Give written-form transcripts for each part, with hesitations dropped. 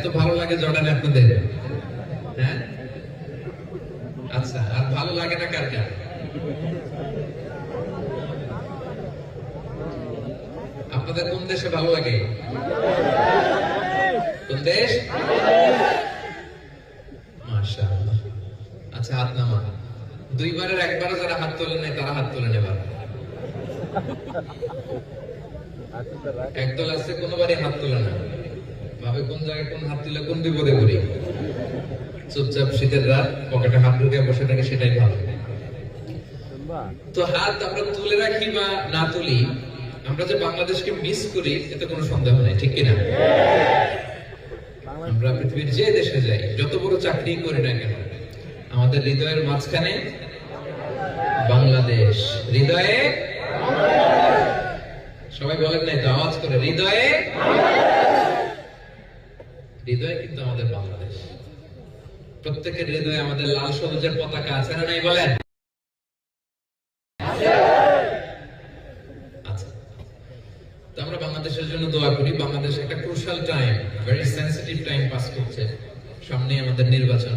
এত ভালো লাগে জর্ডানে আপনাদের? হ্যাঁ, আচ্ছা, আর ভালো লাগে না কার কার? আপনাদের কোন দেশে ভালো লাগে? কোন দেশ? মাশাআল্লাহ। আচ্ছা, হাত নামান। দুইবারের একবারও যারা হাত তোলেন নাই তারা হাত তোলেন এবার। একদল আছে কোনোবারই হাত তোলে না, ভাবে কোন জায়গায় কোন হাত তুলে কোন বিপদে পড়ি। চুপচাপ শীতের রাত পকেটে হাত ঢুকে বসে থাকে, সেটাই ভালো। তো হাত আমরা তুলে রাখি বা না তুলি, আমরা যে বাংলাদেশকে মিস করি এতে কোনো সন্দেহ নাই, ঠিক কিনা? আমরা পৃথিবীর যে দেশে যাই, যত বড় চাকরি করি না কেন, আমাদের হৃদয়ের মাঝখানে বাংলাদেশ। হৃদয়ে, সবাই বলেন নাই তো আওয়াজ করে, হৃদয়ে। হৃদয়ে কিন্তু আমাদের বাংলাদেশ। প্রত্যেকের হৃদয়ে আমাদের লাল সবুজের পতাকা আছে না নাই বলেন? আচ্ছা, তো আমরা বাংলাদেশের জন্য দোয়া করি। বাংলাদেশ একটা crucial time, very sensitive time pass করছে। সামনে আমাদের নির্বাচন।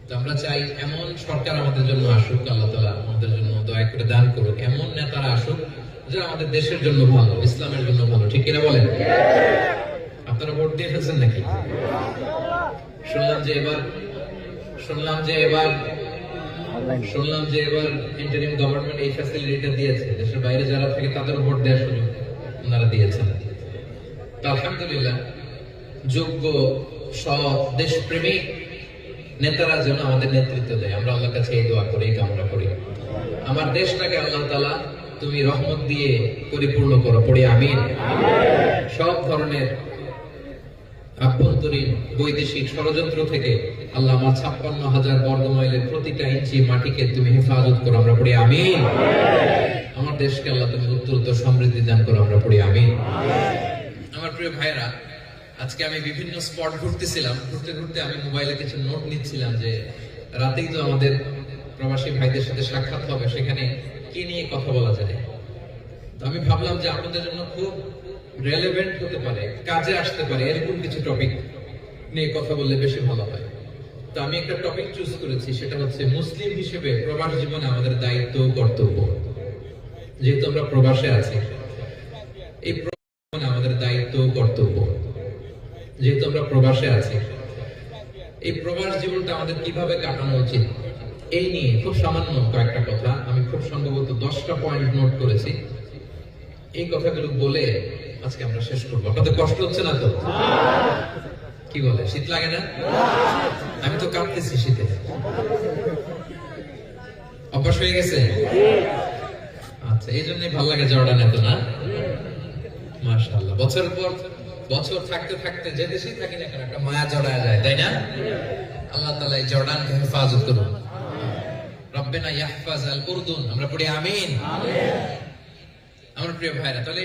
তো আমরা চাই এমন সরকার আমাদের জন্য আসুক, আল্লাহ তাআলা আমাদের জন্য দয়া করে দান করুক। এমন নেতারা আসুক যারা আমাদের দেশের জন্য ভালো, ইসলামের জন্য ভালো, ঠিক কিনা বলেন? আপনারা ভোট দিয়ে ফেলছেন নাকি? শুনলাম যে এবার ইন্টারিম গভর্নমেন্ট এই ফ্যাসিলিটিটা দিয়েছে, দেশের বাইরে যারা থাকে তাদের ভোট দেওয়ার সুযোগ ওনারা দিয়েছেন। তো আলহামদুলিল্লাহ, যোগ্য সৎ দেশপ্রেমিক নেতারা যেন আমাদের নেতৃত্ব দেয়, আমরা আল্লাহর কাছে এই দোয়া করি, কামনা করি। আমার দেশটাকে আল্লাহ তাআলা তুমি রহমত দিয়ে পরিপূর্ণ করো, পড়ি আমিন। সব ধরনের আভ্যন্তরীণ বৈদেশিক ষড়যন্ত্র থেকে আল্লাহ আমার 56,000 বর্গমাইলের প্রতিটা ইঞ্চি মাটিকে তুমি হেফাজত করো, আমরা পড়ি আমিন। আমার দেশকে আল্লাহ তুমি উত্তরোত্তর সমৃদ্ধি দান করো, আমরা পড়ি আমিন। আমার প্রিয় ভাইরা, আজকে আমি বিভিন্ন স্পট ঘুরতেছিলাম, ঘুরতে ঘুরতে আমি মোবাইলে কিছু নোট নিচ্ছিলাম যে রাতেই তো আমাদের প্রবাসী ভাইদের সাথে সাক্ষাৎ হবে, সেখানে কি নিয়ে কথা বলা যায়। তো আমি ভাবলাম যে আপনাদের জন্য খুব রেলেভেন্ট হতে পারে, কাজে আসতে পারে এরকম কিছু টপিক নিয়ে কথা বললে বেশি ভালো হয়। তো আমি একটা টপিক চুজ করেছি, সেটা হচ্ছে মুসলিম হিসেবে প্রবাস জীবনে আমাদের দায়িত্ব ও কর্তব্য। যেহেতু আমরা প্রবাসে আছি, এই আমাদের দায়িত্ব ও কর্তব্য। যেহেতু আমরা প্রবাসে আছি, এই প্রবাস জীবনটা আমাদের কিভাবে কাটানো উচিত, এই নিয়ে খুব সামান্য কয়েকটা কথা আমি খুব সম্ভবত 10টা পয়েন্ট নোট করেছি। এই কথাগুলো বলে আজকে আমরা শেষ করবো। আপনাদের কষ্ট হচ্ছে না তো? কি বলে, শীত লাগে না? আমি তো কাঁপতেছি শীতে, অভ্যাস হয়ে গেছে। আচ্ছা, এই জন্যই ভালো লাগে জর্ডান এত, না? মাশাআল্লাহ, বছরের পর বছর থাকতে থাকতে যে দেশেই থাকি না কেন একটা মায়া জড়ায় যায়, তাই না? আল্লাহ তাআলা এই জর্ডানকে হেফাজত করুন। রব্বানা ইয়াহফাজ আল উরদুন, আমরা পড়ি আমিন। আমার প্রিয় ভাইরা, তাহলে